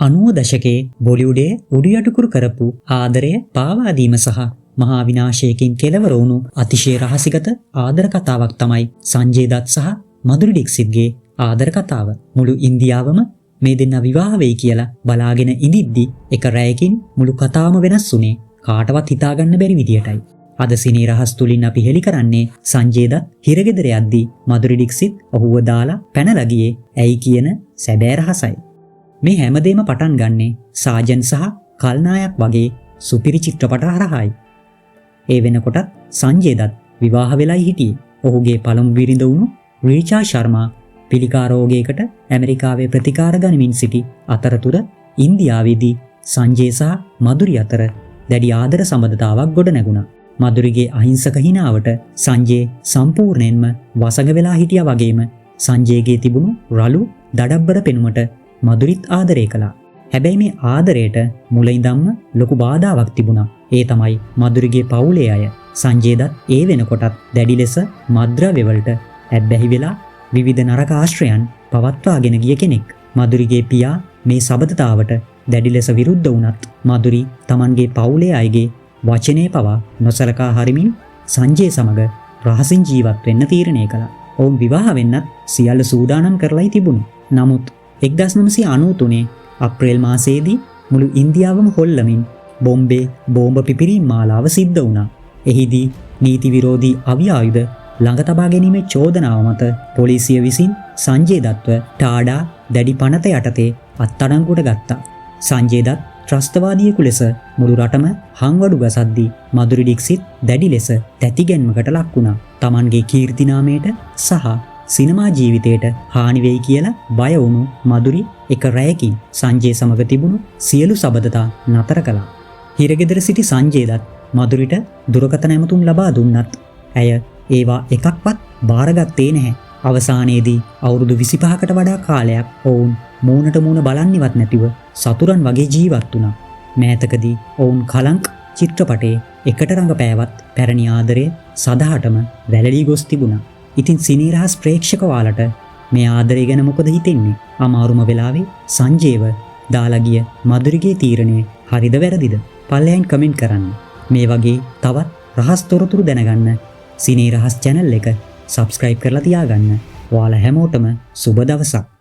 90 දශකයේ බොලිවුඩයේ උඩුයටිකුරු කරපු ආදරය පාවාදීම සහ මහා විනාශයකින් කෙලවර වුණු අතිශය රහසිගත ආදර කතාවක් තමයි සංජය දත් සහ මදුරි ඩික්සිත්ගේ ආදර කතාව. මුළු ඉන්දියාවම මේ දෙන්න විවාහ වෙයි කියලා බලාගෙන ඉඳිද්දි එක රැයකින් මුළු කතාවම වෙනස් වුණේ කාටවත් හිතාගන්න බැරි විදියටයි. අද සිනී රහස් තුලින් අපි හෙළි කරන්නේ සංජය දත් හිරගෙදර යද්දී මදුරි ඩික්සිත් ඔහුව දාලා පැනලා ගියේ ඇයි කියන සැබෑ රහසයි. මේ හැමදේම පටන් ගන්නේ සාජන් සහ කල්නායක වගේ සුපිරි චිත්‍රපට හරහායි. ඒ වෙනකොටත් සංජය දත් විවාහ වෙලයි හිටියේ. ඔහුගේ පළමු බිරිඳ වුණු රීචා ශර්මා පිළිකා රෝගයකට ඇමරිකාවේ ප්‍රතිකාර ගනිමින් සිටි අතරතුර ඉන්දියාවේදී සංජය සහ මදුරි අතර දැඩි ආදර සම්බන්ධතාවක් ගොඩ නැගුණා. මදුරිගේ අහිංසක හිනාවට සංජය සම්පූර්ණයෙන්ම වසඟ වෙලා හිටියා වගේම සංජයගේ තිබුණු රළු දඩබ්බර පෙනුමට මදුරිත් ආදරය කළා. හැබැයි මේ ආදරයට මුල ඉඳන්ම ලොකු බාධාවක් තිබුණා. ඒ තමයි මදුරිගේ පවුලේ අය. සංජය දත් ඒ වෙනකොටත් දැඩි ලෙස මද්ද්‍රව්‍ය වලට ඇබ්බැහි වෙලා විවිධ නරක ආශ්‍රයන් පවත්වාගෙන ගිය කෙනෙක්. මදුරිගේ පියා මේ සබඳතාවට දැඩි ලෙස විරුද්ධ වුණත් මදුරි Tamanගේ පවුලේ අයගේ වචනේ පවා නොසලකා හරිමින් සංජය සමග රහසින් ජීවත් වෙන්න තීරණය කළා. ඔවුන් විවාහ වෙන්නත් සියල්ල සූදානම් කරලායි තිබුණේ. නමුත් 1993 අප්‍රේල් මාසයේදී මුළු ඉන්දියාවම හොල්ලමින් බොම්බේ බෝම්බ පිපිරීම් මාලාව සිද්ධ වුණා. එහිදී නීති විරෝධී අවි ආයුධ ළඟ තබා ගැනීමේ චෝදනාව මත පොලිසිය විසින් සංජය දත්ව ටාඩා දැඩි පනත යටතේ අත්අඩංගුවට ගත්තා. සංජය දත් ත්‍රස්තවාදියෙකු ලෙස මුළු රටම හංවඩු ගසද්දී මදුරි ඩික්සිත් දැඩි ලෙස තැතිගැන්මකට ලක් වුණා. Tamanගේ කීර්ති නාමයට සහ සිනමා ජීවිතයට හානි වෙයි කියලා බය වුණු මදුරි එක රැයකින් සංජය සමග තිබුණු සියලු සබඳතා නතර කළා. හිරගෙදර සිටි සංජය දත් මදුරිට දුරකථන ඇමතුම් ලබා දුන්නත් ඇය ඒවා එකක්වත් බාරගත්තේ නැහැ. අවසානයේදී අවුරුදු 25කට වඩා කාලයක් ඔවුන් මූණට මූණ බලන්නේවත් නැතිව සතුරන් වගේ ජීවත් වුණා. මෑතකදී ඔවුන් කලංක් චිත්‍රපටයේ එකට රඟපෑවත් පැරණි ආදරය සදාටම වැළලී ගොස් තිබුණා. ඉතින් සිනී රහස් ප්‍රේක්ෂකවාලට මේ ආදරය ගැන මොකද හිතෙන්නේ? අමාරුම වෙලාවේ සංජයව දාලා ගිය මදුරිගේ තීරණය හරිද වැරදිද? පල්ලෙයන් කමෙන්ට් කරන්න. මේ වගේ තවත් රහස් තොරතුරු දැනගන්න සිනී රහස් channel එක subscribe කරලා තියාගන්න. ඔයාලා හැමෝටම සුබ දවසක්.